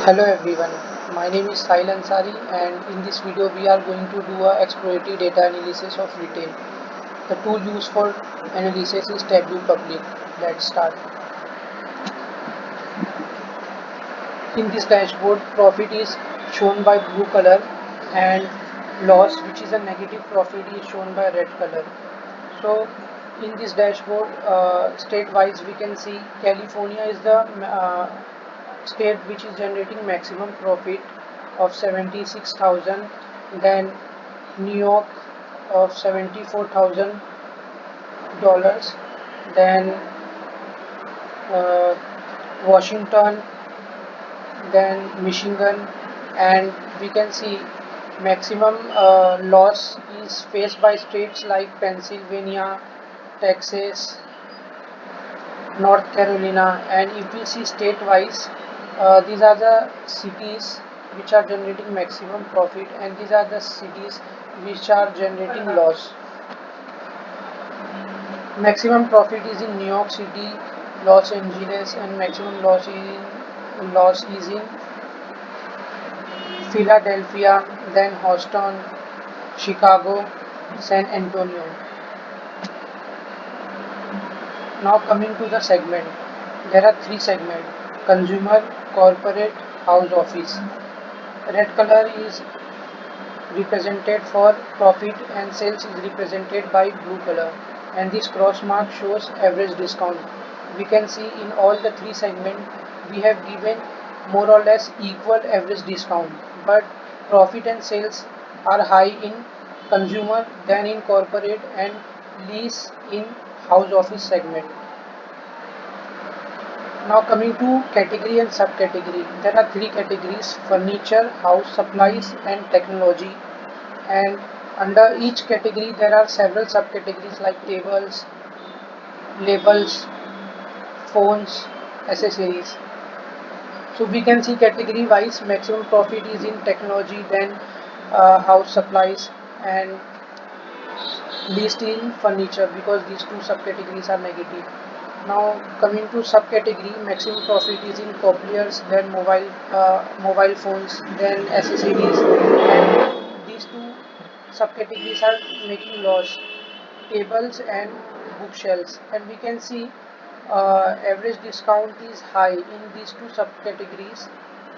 Hello everyone, my name is Sahil Ansari and in this video we are going to do a exploratory data analysis of retail. The tool used for analysis is Tableau Public. Let's start. In this dashboard, profit is shown by blue color and loss, which is a negative profit, is shown by red color. So in this dashboard, state-wise we can see California is the state which is generating maximum profit of 76,000, then New York of $74,000, then uh, Washington, then Michigan, and we can see maximum loss is faced by states like Pennsylvania, Texas, North Carolina, and if we see state-wise, these are the cities which are generating maximum profit, and these are the cities which are generating loss. Maximum profit is in New York City, Los Angeles, and maximum loss is in Philadelphia, then Houston, Chicago, San Antonio. Now coming to the segment, there are three segments: consumer, corporate, house office. Red color is represented for profit and sales is represented by blue color, and this cross mark shows average discount. We can see in all the three segments we have given more or less equal average discount, but profit and sales are high in consumer than in corporate and least in house office segment. Now coming to category and subcategory, there are three categories: furniture, house supplies, and technology. And under each category there are several subcategories like tables, labels, phones, accessories. So we can see category wise maximum profit is in technology, then house supplies, and least in furniture because these two subcategories are negative. Now coming to subcategory, maximum profit is in copiers, then mobile phones, then accessories, and these two subcategories are making loss: tables and bookshelves. And we can see average discount is high in these two subcategories,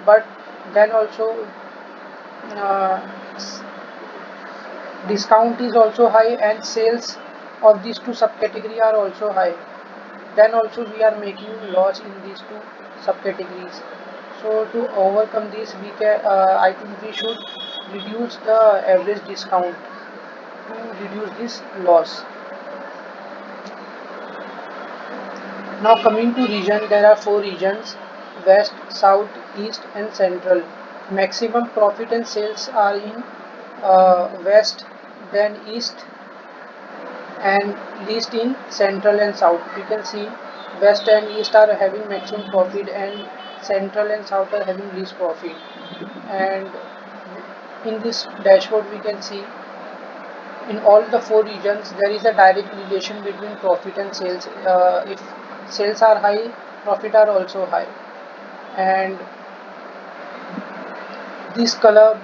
but then also uh, discount is also high and sales of these two subcategory are also high. Then also we are making loss in these two subcategories. So to overcome this, we can I think we should reduce the average discount to reduce this loss. Now coming to region, there are four regions: west, south, east, and central. Maximum profit and sales are in west, then east, and least in central and south. We can see west and east are having maximum profit, and central and south are having least profit. And in this dashboard we can see in all the four regions there is a direct relation between profit and sales. If sales are high, profit are also high. And this color,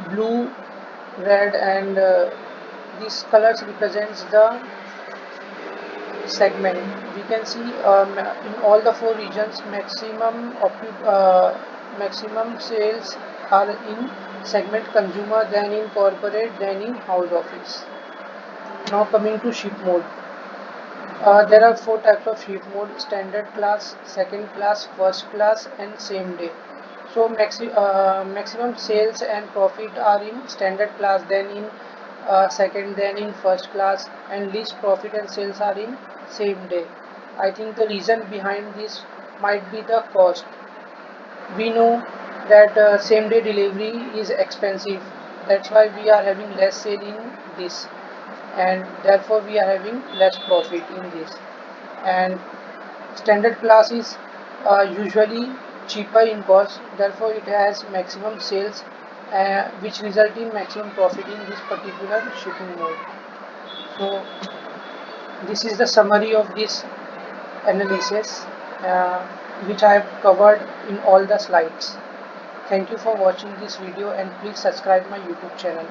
blue, red, and these colors represents the segment. We can see in all the four regions maximum sales are in segment consumer, then in corporate, then in house office. Now coming to ship mode, there are four types of ship mode: standard class, second class, first class, and same day. So maximum sales and profit are in standard class, then in second, then in first class, and least profit and sales are in same day. I think the reason behind this might be the cost. We know that same day delivery is expensive. That's why we are having less sale in this, and therefore we are having less profit in this. And standard class is usually cheaper in cost, therefore it has maximum sales, which result in maximum profit in this particular shipping mode. So this is the summary of this analysis, uh, which I have covered in all the slides. Thank you for watching this video and please subscribe my YouTube channel.